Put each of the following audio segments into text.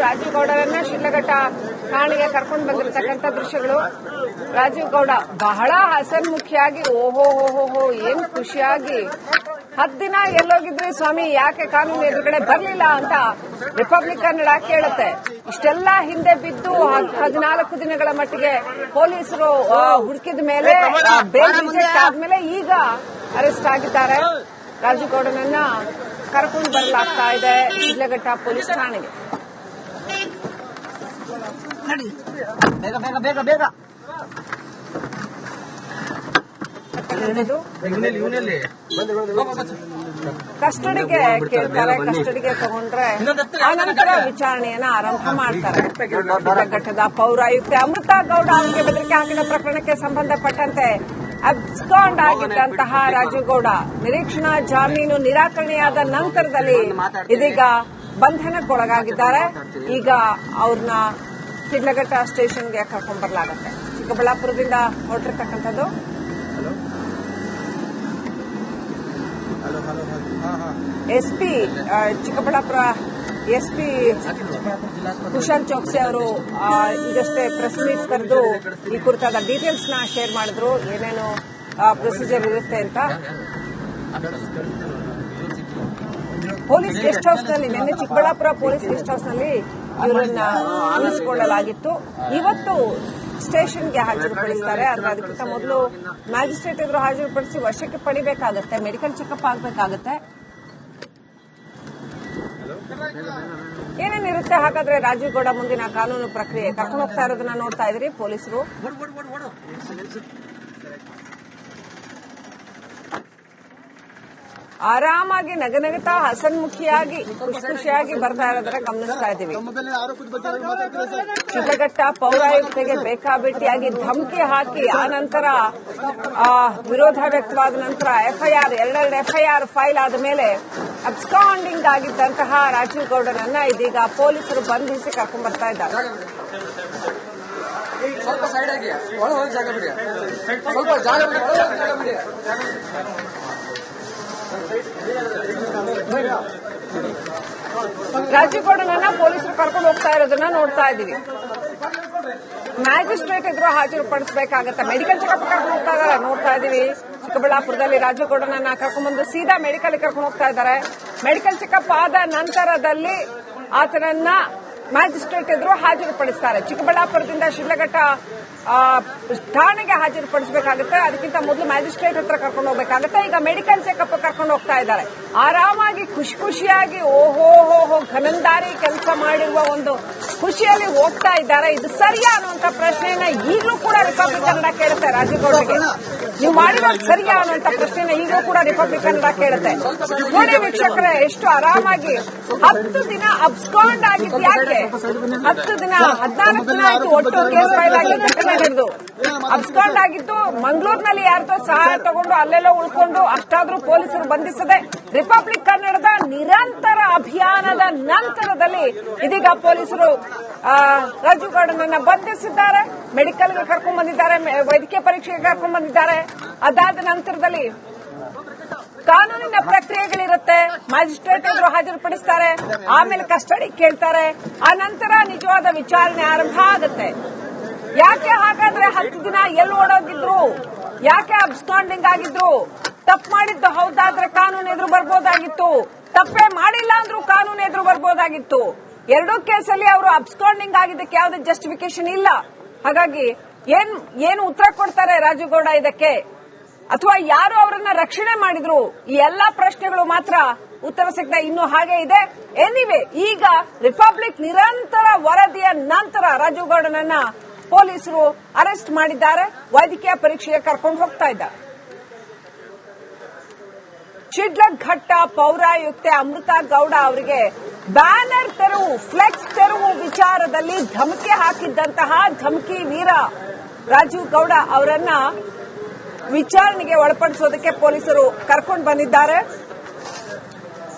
ರಾಜೀವ್ ಗೌಡರನ್ನ ಶಿಡ್ಲಘಟ್ಟ ಠಾಣೆಗೆ ಕರ್ಕೊಂಡು ಬಂದಿರತಕ್ಕಂಥ ದೃಶ್ಯಗಳು. ರಾಜೀವ್ ಗೌಡ ಬಹಳ ಹಸನ್ಮುಖಿಯಾಗಿ ಓಹೋ ಓಹೋ ಏನ್ ಖುಷಿಯಾಗಿ 10 ದಿನ ಎಲ್ಲೋಗಿದ್ರಿ ಸ್ವಾಮಿ, ಯಾಕೆ ಕಾನೂನು ಎದುರುಗಡೆ ಬರಲಿಲ್ಲ ಅಂತ ರಿಪಬ್ಲಿಕ್ ಕನ್ನಡ ಕೇಳುತ್ತೆ. ಇಷ್ಟೆಲ್ಲ ಹಿಂದೆ ಬಿದ್ದು 14 ದಿನಗಳ ಮಟ್ಟಿಗೆ ಪೊಲೀಸರು ಹುಡುಕಿದ ಮೇಲೆ ಬೇಲ್ ರಿಜೆಕ್ಟ್ ಆದ್ಮೇಲೆ ಈಗ ಅರೆಸ್ಟ್ ಆಗಿದ್ದಾರೆ. ರಾಜೀವ್ ಗೌಡನನ್ನ ಕರ್ಕೊಂಡು ಬರಲಾಗ್ತಾ ಇದೆ ಶಿಡ್ಲಘಟ್ಟ ಪೊಲೀಸ್ ಠಾಣೆಗೆ. ಕಸ್ಟಡಿಗೆ ಕೇಳ್ತಾರೆ, ಕಸ್ಟಡಿಗೆ ತಗೊಂಡ್ರೆ ಆನಂತರ ವಿಚಾರಣೆಯನ್ನ ಆರಂಭ ಮಾಡ್ತಾರೆ. ಶಿಡ್ಲಘಟ್ಟದ ಪೌರಾಯುಕ್ತೆ ಅಮೃತಾ ಗೌಡ ಅವರಿಗೆ ಬೆದರಿಕೆ ಹಾಕಿದ ಪ್ರಕರಣಕ್ಕೆ ಸಂಬಂಧಪಟ್ಟಂತೆ ಅಬ್ಸ್ಕಾಂಡ್ ಆಗಿದ್ದಂತಹ ರಾಜೀವ್ ಗೌಡ ನಿರೀಕ್ಷಣಾ ಜಾಮೀನು ನಿರಾಕರಣೆಯಾದ ನಂತರದಲ್ಲಿ ಇದೀಗ ಬಂಧನಕ್ಕೊಳಗಾಗಿದ್ದಾರೆ. ಈಗ ಅವ್ರನ್ನ ಶಿಡ್ಲಘಟ್ಟ ಸ್ಟೇಷನ್ಗೆ ಕರ್ಕೊಂಡ್ ಬರಲಾಗುತ್ತೆ. ಚಿಕ್ಕಬಳ್ಳಾಪುರದಿಂದ ಹೊರಟಿರ್ತಕ್ಕಂಥದ್ದು. ಎಸ್ಪಿ ಚಿಕ್ಕಬಳ್ಳಾಪುರ ಎಸ್ಪಿ ಕುಶಲ್ ಚೋಕ್ಸಿ ಅವರು ಈಗಷ್ಟೇ ಪ್ರೆಸ್ ಮೀಟ್ ಕರೆದು ಈ ಕುರಿತಾದ ಡೀಟೇಲ್ಸ್ ನ ಶೇರ್ ಮಾಡಿದ್ರು, ಏನೇನು ಪ್ರೊಸೀಜರ್ ಇರುತ್ತೆ ಅಂತ. ಪೊಲೀಸ್ ಗೆಸ್ಟ್ ಹೌಸ್ ನಲ್ಲಿ ನಿನ್ನೆ ಚಿಕ್ಕಬಳ್ಳಾಪುರ ಪೊಲೀಸ್ ಗೆಸ್ಟ್ ಹೌಸ್ ನಲ್ಲಿ ಇವರನ್ನ ಉಳಿಸಿಕೊಳ್ಳಲಾಗಿತ್ತು. ಇವತ್ತು ಸ್ಟೇಷನ್ಗೆ ಹಾಜರುಪಡಿಸ್ತಾರೆ. ಆದ್ರೆ ಅದಕ್ಕಿಂತ ಮೊದಲು ಮ್ಯಾಜಿಸ್ಟ್ರೇಟ್ ಎದುರು ಹಾಜರುಪಡಿಸಿ ವಶಕ್ಕೆ ಪಡಿಬೇಕಾಗತ್ತೆ, ಮೆಡಿಕಲ್ ಚೆಕಪ್ ಆಗಬೇಕಾಗತ್ತೆ. ಏನೇನಿರುತ್ತೆ ಹಾಗಾದ್ರೆ ರಾಜೀವ್ ಗೌಡ ಮುಂದಿನ ಕಾನೂನು ಪ್ರಕ್ರಿಯೆ? ಕರ್ಕೊಂಡು ಹೋಗ್ತಾ ಇರೋದನ್ನ ನೋಡ್ತಾ ಇದ್ರಿ ಪೊಲೀಸರು. ಆರಾಮಾಗಿ ನಗನಗುತ್ತಾ ಹಸನ್ಮುಖಿಯಾಗಿ ಖುಷಿಯಾಗಿ ಬರ್ತಾ ಇರೋದನ್ನ ಗಮನಿಸ್ತಾ ಇದ್ದೀವಿ. ಶಿಡ್ಲಘಟ್ಟ ಪೌರಾಯುಕ್ತೆಗೆ ಬೇಕಾಬಿಟ್ಟಿಯಾಗಿ ಧಮಕಿ ಹಾಕಿ ಆನಂತರ ವಿರೋಧ ವ್ಯಕ್ತವಾದ ನಂತರ ಎಫ್ಐಆರ್ 2 ಎಫ್ಐಆರ್ ಫೈಲ್ ಆದ ಮೇಲೆ ಅಬ್ಸ್ಕಾಂಡಿಂಗ್ ಆಗಿದ್ದಂತಹ ರಾಜೀವ್ ಗೌಡನನ್ನ ಇದೀಗ ಪೊಲೀಸರು ಬಂಧಿಸಿ ಕರ್ಕೊಂಡ್ ಬರ್ತಾ ಇದ್ದಾರೆ. ರಾಜೀವ್ ಗೌಡನನ್ನ ಪೊಲೀಸರು ಕರ್ಕೊಂಡು ಹೋಗ್ತಾ ಇರೋದನ್ನ ನೋಡ್ತಾ ಇದ್ದೀವಿ. ಮ್ಯಾಜಿಸ್ಟ್ರೇಟ್ ಎದುರು ಹಾಜರುಪಡಿಸಬೇಕಾಗತ್ತೆ, ಮೆಡಿಕಲ್ ಚೆಕಪ್ ಕರ್ಕೊಂಡು ಹೋಗ್ತಾ ಇದ್ದಾರೆ ನೋಡ್ತಾ ಇದ್ದೀವಿ. ಚಿಕ್ಕಬಳ್ಳಾಪುರದಲ್ಲಿ ರಾಜೀವ್ ಗೌಡನನ್ನ ಕರ್ಕೊಂಡ್ಬಂದು ಸೀದಾ ಮೆಡಿಕಲ್ ಕರ್ಕೊಂಡು ಹೋಗ್ತಾ ಇದ್ದಾರೆ. ಮೆಡಿಕಲ್ ಚೆಕಪ್ ಆದ ನಂತರದಲ್ಲಿ ಆತನನ್ನ ಮ್ಯಾಜಿಸ್ಟ್ರೇಟ್ ಎದುರು ಹಾಜರುಪಡಿಸ್ತಾರೆ. ಚಿಕ್ಕಬಳ್ಳಾಪುರದಿಂದ ಶಿಡ್ಲಘಟ್ಟ ಠಾಣೆಗೆ ಹಾಜರುಪಡಿಸಬೇಕಾಗುತ್ತೆ. ಅದಕ್ಕಿಂತ ಮೊದಲು ಮ್ಯಾಜಿಸ್ಟ್ರೇಟ್ ಹತ್ರ ಕರ್ಕೊಂಡು ಹೋಗಬೇಕಾಗುತ್ತೆ. ಈಗ ಮೆಡಿಕಲ್ ಚೆಕಪ್ ಕರ್ಕೊಂಡು ಹೋಗ್ತಾ ಇದ್ದಾರೆ. ಆರಾಮಾಗಿ ಖುಷಿಯಾಗಿ ಓಹೋ ಘನಂದಾರಿ ಕೆಲಸ ಮಾಡಿರುವ ಒಂದು ಖುಷಿಯಲ್ಲಿ ಹೋಗ್ತಾ ಇದ್ದಾರೆ. ಇದು ಸರಿಯಾ ಅನ್ನುವಂತ ಪ್ರಶ್ನೆಯನ್ನ ಈಗಲೂ ಕೂಡ ರಿಪಬ್ಲಿಕ್ ಕನ್ನಡ ಕೇಳುತ್ತೆ. ರಾಜೀವ್ ಗೌಡರಿಗೆ ನೀವು ಮಾಡಿರೋದು ಸರಿಯಾ ಅನ್ನುವಂತ ಪ್ರಶ್ನೆಯನ್ನ ಈಗಲೂ ಕೂಡ ರಿಪಬ್ಲಿಕ್ ಕನ್ನಡ ಕೇಳುತ್ತೆ. ನೋಡಿ ವೀಕ್ಷಕರೇ, ಎಷ್ಟು ಆರಾಮಾಗಿ 10 ದಿನ ಅಬ್ಸ್ಕಾಂಡ್ ಆಗಿದ್ದು ಯಾಕೆ? 10 ದಿನ 14 ದಿನ ಆಯ್ತು ಒಟ್ಟು ಕೇಸ್ ಫೈಲ್ ಆಗಿ ಘಟನೆ ನಡೆದು. ಅಬ್ಸ್ಕಾಂಡ್ ಆಗಿದ್ದು ಮಂಗಳೂರಿನಲ್ಲಿ ಯಾರ್ದೋ ಸಹಾಯ ತಗೊಂಡು ಅಲ್ಲೆಲ್ಲೋ ಉಳ್ಕೊಂಡು ಅಷ್ಟಾದ್ರೂ ಪೊಲೀಸರು ಬಂಧಿಸದೆ ರಿಪಬ್ಲಿಕ್ ಕನ್ನಡದ ನಿರಂತರ ಅಭಿಯಾನದ ನಂತರದಲ್ಲಿ ಇದೀಗ ಪೊಲೀಸರು ರಾಜೀವ್ ಗೌಡನನ್ನ ಬಂಧಿಸಿದ್ದಾರೆ. ಮೆಡಿಕಲ್ಗೆ ಕರ್ಕೊಂಡ್ ಬಂದಿದ್ದಾರೆ, ವೈದ್ಯಕೀಯ ಪರೀಕ್ಷೆಗೆ ಕರ್ಕೊಂಡ್ ಬಂದಿದ್ದಾರೆ. ಅದಾದ ನಂತರದಲ್ಲಿ ಕಾನೂನಿನ ಪ್ರಕ್ರಿಯೆಗಳಿರುತ್ತೆ. ಮ್ಯಾಜಿಸ್ಟ್ರೇಟ್ ಎದುರು ಹಾಜರುಪಡಿಸ್ತಾರೆ, ಆಮೇಲೆ ಕಸ್ಟಡಿ ಕೇಳ್ತಾರೆ, ಆ ನಂತರ ನಿಜವಾದ ವಿಚಾರಣೆ ಆರಂಭ ಆಗುತ್ತೆ. ಯಾಕೆ ಹಾಗಾದ್ರೆ 10 ದಿನ ಎಲ್ಲಿ ಓಡೋಗಿದ್ರು? ಯಾಕೆ ಅಬ್ಸ್ಕಾಂಡಿಂಗ್ ಆಗಿದ್ರು? ತಪ್ಪು ಮಾಡಿದ್ದು ಹೌದಾದ್ರೆ ಕಾನೂನು ಎದುರು ಬರ್ಬೋದಾಗಿತ್ತು, ತಪ್ಪೇ ಮಾಡಿಲ್ಲ ಅಂದ್ರೂ ಕಾನೂನು ಎದುರು ಬರ್ಬೋದಾಗಿತ್ತು. 2 ಕೇಸಲ್ಲಿ ಅವರು ಅಬ್ಸ್ಕಾಂಡಿಂಗ್ ಆಗಿದ್ದಕ್ಕೆ ಯಾವುದೇ ಜಸ್ಟಿಫಿಕೇಶನ್ ಇಲ್ಲ. ಹಾಗಾಗಿ ಏನು ಉತ್ತರ ಕೊಡ್ತಾರೆ ರಾಜೀವ್ ಗೌಡ ಇದಕ್ಕೆ? ಅಥವಾ ಯಾರು ಅವರನ್ನ ರಕ್ಷಣೆ ಮಾಡಿದ್ರು? ಈ ಎಲ್ಲಾ ಪ್ರಶ್ನೆಗಳು ಮಾತ್ರ ಉತ್ತರ ಸಿಗದೆ ಇನ್ನೂ ಹಾಗೆ ಇದೆ. ಎನಿವೆ, ಈಗ ರಿಪಬ್ಲಿಕ್ ನಿರಂತರ ವರದಿಯ ನಂತರ ರಾಜೀವ್ ಗೌಡನನ್ನ ಪೊಲೀಸರು ಅರೆಸ್ಟ್ ಮಾಡಿದ್ದಾರೆ. ವೈದ್ಯಕೀಯ ಪರೀಕ್ಷೆಗೆ ಕರ್ಕೊಂಡು ಹೋಗ್ತಾ ಇದ್ದಾರೆ. ಶಿಡ್ಲಘಟ್ಟ ಪೌರಾಯುಕ್ತೆ ಅಮೃತಾ ಗೌಡ ಅವರಿಗೆ ಬ್ಯಾನರ್ ತೆರವು, ಫ್ಲೆಕ್ಸ್ ತೆರವು ವಿಚಾರದಲ್ಲಿ ಧಮಕಿ ಹಾಕಿದ್ದಂತಹ ಧಮಕಿ ವೀರ ರಾಜೀವ್ ಗೌಡ ಅವರನ್ನ ವಿಚಾರಣೆಗೆ ಒಳಪಡಿಸೋದಕ್ಕೆ ಪೊಲೀಸರು ಕರ್ಕೊಂಡು ಬಂದಿದ್ದಾರೆ.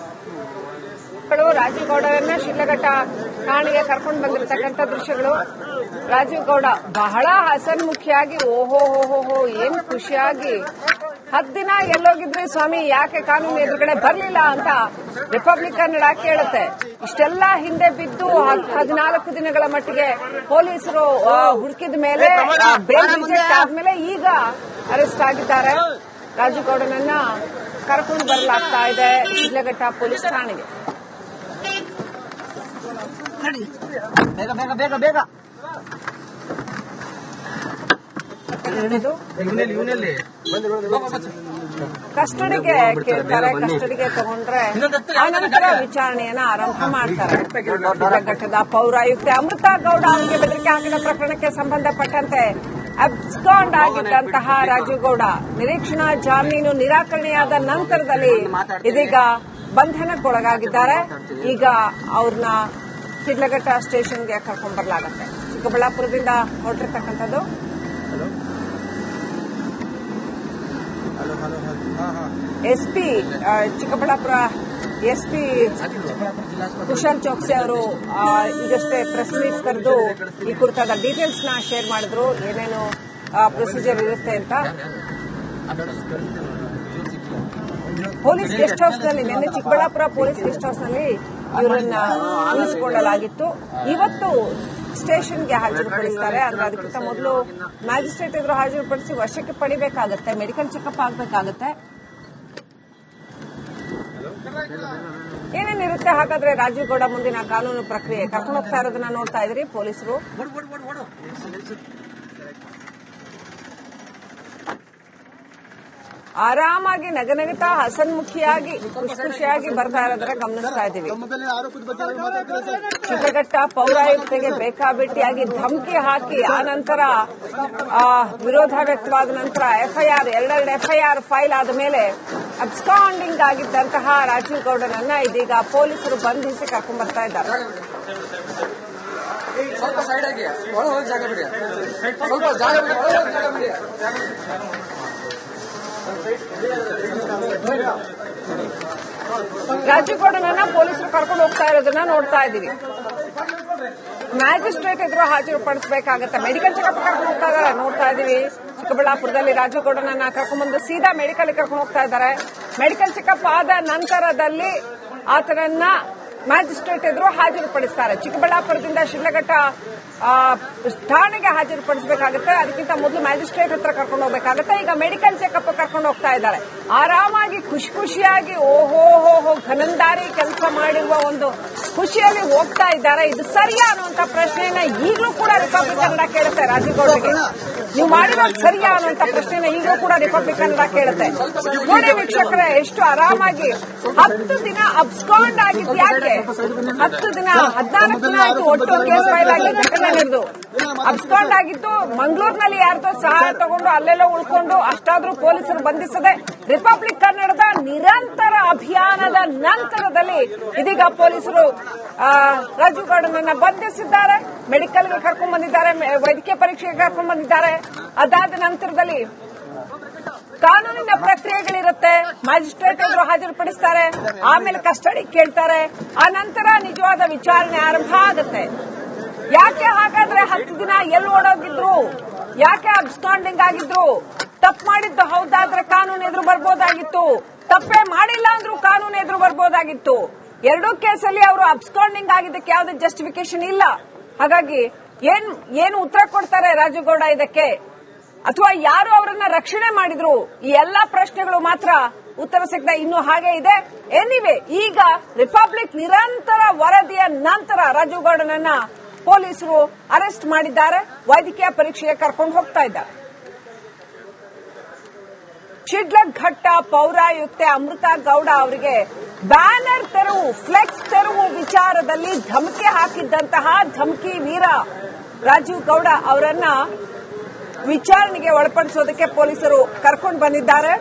ರಾಜೀವ್ ಗೌಡರನ್ನ ಶಿಡ್ಲಘಟ್ಟ ಠಾಣೆಗೆ ಕರ್ಕೊಂಡು ಬಂದಿರತಕ್ಕಂಥ ದೃಶ್ಯಗಳು. ರಾಜೀವ್ ಗೌಡ ಬಹಳ ಹಸನ್ಮುಖಿಯಾಗಿ ಓಹೋ ಏನ್ ಖುಷಿಯಾಗಿ 10 ದಿನ ಎಲ್ಲೋಗಿದ್ರಿ ಸ್ವಾಮಿ, ಯಾಕೆ ಕಾನೂನು ಎದುರುಗಡೆ ಬರಲಿಲ್ಲ ಅಂತ ರಿಪಬ್ಲಿಕ್ ಕನ್ನಡ ಕೇಳುತ್ತೆ. ಇಷ್ಟೆಲ್ಲ ಹಿಂದೆ ಬಿದ್ದು 14 ದಿನಗಳ ಮಟ್ಟಿಗೆ ಪೊಲೀಸರು ಹುಡುಕಿದ ಮೇಲೆ ಬೇಲ್ ರಿಜೆಕ್ಟ್ ಆದ್ಮೇಲೆ ಈಗ ಅರೆಸ್ಟ್ ಆಗಿದ್ದಾರೆ. ರಾಜುಗೌಡನನ್ನ ಕರ್ಕೊಂಡು ಬರಲಾಗ್ತಾ ಇದೆ ಶಿಡ್ಲಘಟ್ಟ ಪೊಲೀಸ್ ಠಾಣೆಗೆ. ಕಸ್ಟಡಿಗೆ ಕೇಳ್ತಾರೆ. ಕಸ್ಟಡಿಗೆ ತಗೊಂಡ್ರೆ ಆನಂತರ ವಿಚಾರಣೆಯನ್ನ ಆರಂಭ ಮಾಡ್ತಾರೆ. ಶಿಡ್ಲಘಟ್ಟದ ಪೌರಾಯುಕ್ತೆ ಅಮೃತಾ ಗೌಡ ಅವರಿಗೆ ಬೆದರಿಕೆ ಹಾಕಿದ ಪ್ರಕರಣಕ್ಕೆ ಸಂಬಂಧಪಟ್ಟಂತೆ ಅಬ್ಸ್ಕಾಂಡ್ ಆಗಿದ್ದಂತಹ ರಾಜುಗೌಡ ನಿರೀಕ್ಷಣಾ ಜಾಮೀನು ನಿರಾಕರಣೆಯಾದ ನಂತರದಲ್ಲಿ ಇದೀಗ ಬಂಧನಕ್ಕೊಳಗಾಗಿದ್ದಾರೆ. ಈಗ ಅವ್ರನ್ನ ಶಿಡ್ಲಘಟ್ಟ ಸ್ಟೇಷನ್ಗೆ ಕರ್ಕೊಂಡ್ ಬರಲಾಗುತ್ತೆ. ಚಿಕ್ಕಬಳ್ಳಾಪುರದಿಂದ ಹೊರಟಿರ್ತಕ್ಕಂಥದ್ದು. ಎಸ್ಪಿ ಚಿಕ್ಕಬಳ್ಳಾಪುರ ಎಸ್ಪಿ ಕುಶಲ್ ಚೋಕ್ಸಿ ಅವರು ಈಗಷ್ಟೇ ಪ್ರೆಸ್ ಮೀಟ್ ಕರೆದು ಈ ಕುರಿತಾದ ಡೀಟೇಲ್ಸ್ ನ ಶೇರ್ ಮಾಡಿದ್ರು, ಏನೇನು ಪ್ರೊಸೀಜರ್ ಇರುತ್ತೆ ಅಂತ. ಪೊಲೀಸ್ ಗೆಸ್ಟ್ ಹೌಸ್ ನಲ್ಲಿ ನಿನ್ನೆ ಚಿಕ್ಕಬಳ್ಳಾಪುರ ಪೊಲೀಸ್ ಗೆಸ್ಟ್ ಹೌಸ್ ನಲ್ಲಿ ಇವರನ್ನ ಉಳಿಸಿಕೊಳ್ಳಲಾಗಿತ್ತು. ಇವತ್ತು ಸ್ಟೇಷನ್ಗೆ ಹಾಜರುಪಡಿಸ್ತಾರೆ. ಅಂದ್ರೆ ಅದಕ್ಕಿಂತ ಮೊದಲು ಮ್ಯಾಜಿಸ್ಟ್ರೇಟ್ ಎದುರು ಹಾಜರುಪಡಿಸಿ ವಶಕ್ಕೆ ಪಡಿಬೇಕಾಗುತ್ತೆ, ಮೆಡಿಕಲ್ ಚೆಕಪ್ ಆಗಬೇಕಾಗುತ್ತೆ. ಏನೇನಿರುತ್ತೆ ಹಾಗಾದ್ರೆ ರಾಜುಗೌಡ ಮುಂದಿನ ಕಾನೂನು ಪ್ರಕ್ರಿಯೆ? ಕರ್ಕೊಂಡು ಹೋಗ್ತಾ ಇರೋದನ್ನ ನೋಡ್ತಾ ಇದ್ರಿ ಪೊಲೀಸರು. ಆರಾಮಾಗಿ ನಗನಗುತ್ತಾ ಹಸನ್ಮುಖಿಯಾಗಿ ಖುಷಿಯಾಗಿ ಬರ್ತಾ ಇರೋದನ್ನ ಗಮನಿಸ್ತಾ ಇದ್ದೀವಿ. ಶಿಡ್ಲಘಟ್ಟ ಪೌರಾಯುಕ್ತೆಗೆ ಬೇಕಾಬಿಟ್ಟಿಯಾಗಿ ಧಮಕಿ ಹಾಕಿ ಆನಂತರ ವಿರೋಧ ವ್ಯಕ್ತವಾದ ನಂತರ ಎರಡೆರಡು ಎಫ್ಐಆರ್ ಫೈಲ್ ಆದ ಮೇಲೆ ಅಬ್ಸ್ಕಾಂಡಿಂಗ್ ಆಗಿದ್ದಂತಹ ರಾಜುಗೌಡನನ್ನ ಇದೀಗ ಪೊಲೀಸರು ಬಂಧಿಸಿ ಕರ್ಕೊಂಡ್ ಬರ್ತಾ ಇದ್ದಾರೆ. ಸ್ವಲ್ಪ ಸೈಡ್ ಆಗಿ ಒಳಗೆ ಜಾಗ ಬಿಡಿ, ಸ್ವಲ್ಪ ಜಾಗ ಬಿಡಿ. ರಾಜುಗೌಡನನ್ನ ಪೊಲೀಸರು ಕರ್ಕೊಂಡು ಹೋಗ್ತಾ ಇರೋದನ್ನ ನೋಡ್ತಾ ಇದ್ದೀವಿ. ಮ್ಯಾಜಿಸ್ಟ್ರೇಟ್ ಎದುರು ಹಾಜರುಪಡಿಸಬೇಕಾಗತ್ತೆ. ಮೆಡಿಕಲ್ ಚೆಕಪ್ ಕರ್ಕೊಂಡು ಹೋಗ್ತಾ ಇದ್ದಾರೆ ನೋಡ್ತಾ ಇದ್ದೀವಿ. ಚಿಕ್ಕಬಳ್ಳಾಪುರದಲ್ಲಿ ರಾಜುಗೌಡನನ್ನ ಕರ್ಕೊಂಡ್ಬಂದು ಸೀದಾ ಮೆಡಿಕಲ್ ಕರ್ಕೊಂಡು ಹೋಗ್ತಾ ಇದ್ದಾರೆ. ಮೆಡಿಕಲ್ ಚೆಕಪ್ ಆದ ನಂತರದಲ್ಲಿ ಆತನನ್ನ ಮ್ಯಾಜಿಸ್ಟ್ರೇಟ್ ಎದುರು ಹಾಜರುಪಡಿಸ್ತಾರೆ. ಚಿಕ್ಕಬಳ್ಳಾಪುರದಿಂದ ಶಿಡ್ಲಘಟ್ಟ ಠಾಣೆಗೆ ಹಾಜರುಪಡಿಸಬೇಕಾಗುತ್ತೆ. ಅದಕ್ಕಿಂತ ಮೊದಲು ಮ್ಯಾಜಿಸ್ಟ್ರೇಟ್ ಹತ್ರ ಕರ್ಕೊಂಡು ಹೋಗಬೇಕಾಗುತ್ತೆ. ಈಗ ಮೆಡಿಕಲ್ ಚೆಕಪ್ ಕರ್ಕೊಂಡು ಹೋಗ್ತಾ ಇದ್ದಾರೆ. ಆರಾಮಾಗಿ ಖುಷಿಯಾಗಿ ಓಹೋ ಘನಂದಾರಿ ಕೆಲಸ ಮಾಡಿರುವ ಒಂದು ಖುಷಿಯಲ್ಲಿ ಹೋಗ್ತಾ ಇದ್ದಾರೆ. ಇದು ಸರಿಯಾ ಅನ್ನುವಂತ ಪ್ರಶ್ನೆಯನ್ನ ಈಗಲೂ ಕೂಡ ರಿಪಬ್ಲಿಕ್ ಕನ್ನಡ ಕೇಳುತ್ತೆ. ರಾಜುಗೌಡರಿಗೆ ನೀವು ಮಾಡಿರೋದು ಸರಿಯಾ ಅನ್ನುವಂತ ಪ್ರಶ್ನೆಯನ್ನ ಈಗಲೂ ಕೂಡ ರಿಪಬ್ಲಿಕ್ ಕನ್ನಡ ಕೇಳುತ್ತೆ. ನೋಡಿ ವೀಕ್ಷಕರೇ, ಎಷ್ಟು ಆರಾಮಾಗಿ 10 ದಿನ ಅಬ್ಸ್ಕಾಂಡ್ ಆಗಿದ್ದು ಯಾಕೆ? 10 ದಿನ 14 ದಿನ ಆಯ್ತು ಒಟ್ಟು ಕೇಸ್ ಫೈಲ್ ಆಗಿ ಘಟನೆ ನಡೆದು. ಅಬ್ಸ್ಕಾಂಡ್ ಆಗಿದ್ದು ಮಂಗಳೂರಿನಲ್ಲಿ ಯಾರ್ದೋ ಸಹಾಯ ತಗೊಂಡು ಅಲ್ಲೆಲ್ಲೋ ಉಳ್ಕೊಂಡು ಅಷ್ಟಾದ್ರೂ ಪೊಲೀಸರು ಬಂಧಿಸದೆ ರಿಪಬ್ಲಿಕ್ ಕನ್ನಡದ ನಿರಂತರ ಅಭಿಯಾನದ ನಂತರದಲ್ಲಿ ಇದೀಗ ಪೊಲೀಸರು ರಾಜುಗೌಡನನ್ನ ಬಂಧಿಸಿದ್ದಾರೆ. ಮೆಡಿಕಲ್ಗೆ ಕರ್ಕೊಂಡ್ ಬಂದಿದ್ದಾರೆ, ವೈದ್ಯಕೀಯ ಪರೀಕ್ಷೆಗೆ ಕರ್ಕೊಂಡ್ ಬಂದಿದ್ದಾರೆ. ಅದಾದ ನಂತರದಲ್ಲಿ ಕಾನೂನಿನ ಪ್ರಕ್ರಿಯೆಗಳಿರುತ್ತೆ. ಮ್ಯಾಜಿಸ್ಟ್ರೇಟ್ ಎದುರು ಹಾಜರುಪಡಿಸ್ತಾರೆ, ಆಮೇಲೆ ಕಸ್ಟಡಿ ಕೇಳ್ತಾರೆ, ಆ ನಂತರ ನಿಜವಾದ ವಿಚಾರಣೆ ಆರಂಭ ಆಗುತ್ತೆ. ಯಾಕೆ ಹಾಗಾದ್ರೆ 10 ದಿನ ಎಲ್ಲಿ ಓಡೋಗಿದ್ರು? ಯಾಕೆ ಅಬ್ಸ್ಕಾಂಡಿಂಗ್ ಆಗಿದ್ರು? ತಪ್ಪು ಮಾಡಿದ್ದು ಹೌದಾದ್ರೆ ಕಾನೂನು ಎದುರು ಬರ್ಬೋದಾಗಿತ್ತು, ತಪ್ಪೇ ಮಾಡಿಲ್ಲ ಅಂದ್ರೂ ಕಾನೂನು ಎದುರು ಬರ್ಬೋದಾಗಿತ್ತು. ಎರಡೂ ಕೇಸಲ್ಲಿ ಅವರು ಅಬ್ಸ್ಕಾಂಡಿಂಗ್ ಆಗಿದ್ದಕ್ಕೆ ಯಾವುದೇ ಜಸ್ಟಿಫಿಕೇಶನ್ ಇಲ್ಲ. ಹಾಗಾಗಿ ಏನು ಉತ್ತರ ಕೊಡ್ತಾರೆ ರಾಜುಗೌಡ ಇದಕ್ಕೆ? ಅಥವಾ ಯಾರು ಅವರನ್ನ ರಕ್ಷಣೆ ಮಾಡಿದ್ರು? ಈ ಎಲ್ಲಾ ಪ್ರಶ್ನೆಗಳು ಮಾತ್ರ ಉತ್ತರ ಸಿಗದೆ ಇನ್ನೂ ಹಾಗೆ ಇದೆ. ಎನಿವೆ, ಈಗ ರಿಪಬ್ಲಿಕ್ ನಿರಂತರ ವರದಿಯ ನಂತರ ರಾಜುಗೌಡನನ್ನ ಪೊಲೀಸರು ಅರೆಸ್ಟ್ ಮಾಡಿದ್ದಾರೆ. ವೈದ್ಯಕೀಯ ಪರೀಕ್ಷೆಗೆ ಕರ್ಕೊಂಡು ಹೋಗ್ತಾ ಇದ್ದಾರೆ. ಶಿಡ್ಲಘಟ್ಟ ಪೌರಾಯುಕ್ತೆ ಅಮೃತಾ ಗೌಡ ಅವರಿಗೆ ಬ್ಯಾನರ್ ತೆರವು, ಫ್ಲೆಕ್ಸ್ ತೆರವು ವಿಚಾರದಲ್ಲಿ ಧಮಕಿ ಹಾಕಿದ್ದಂತಹ ಧಮಕಿ ವೀರ ರಾಜೀವ್ ಗೌಡ ಅವರನ್ನ ವಿಚಾರಣೆಗೆ ಒಳಪಡಿಸೋದಕ್ಕೆ ಪೊಲೀಸರು ಕರ್ಕೊಂಡು ಬಂದಿದ್ದಾರೆ.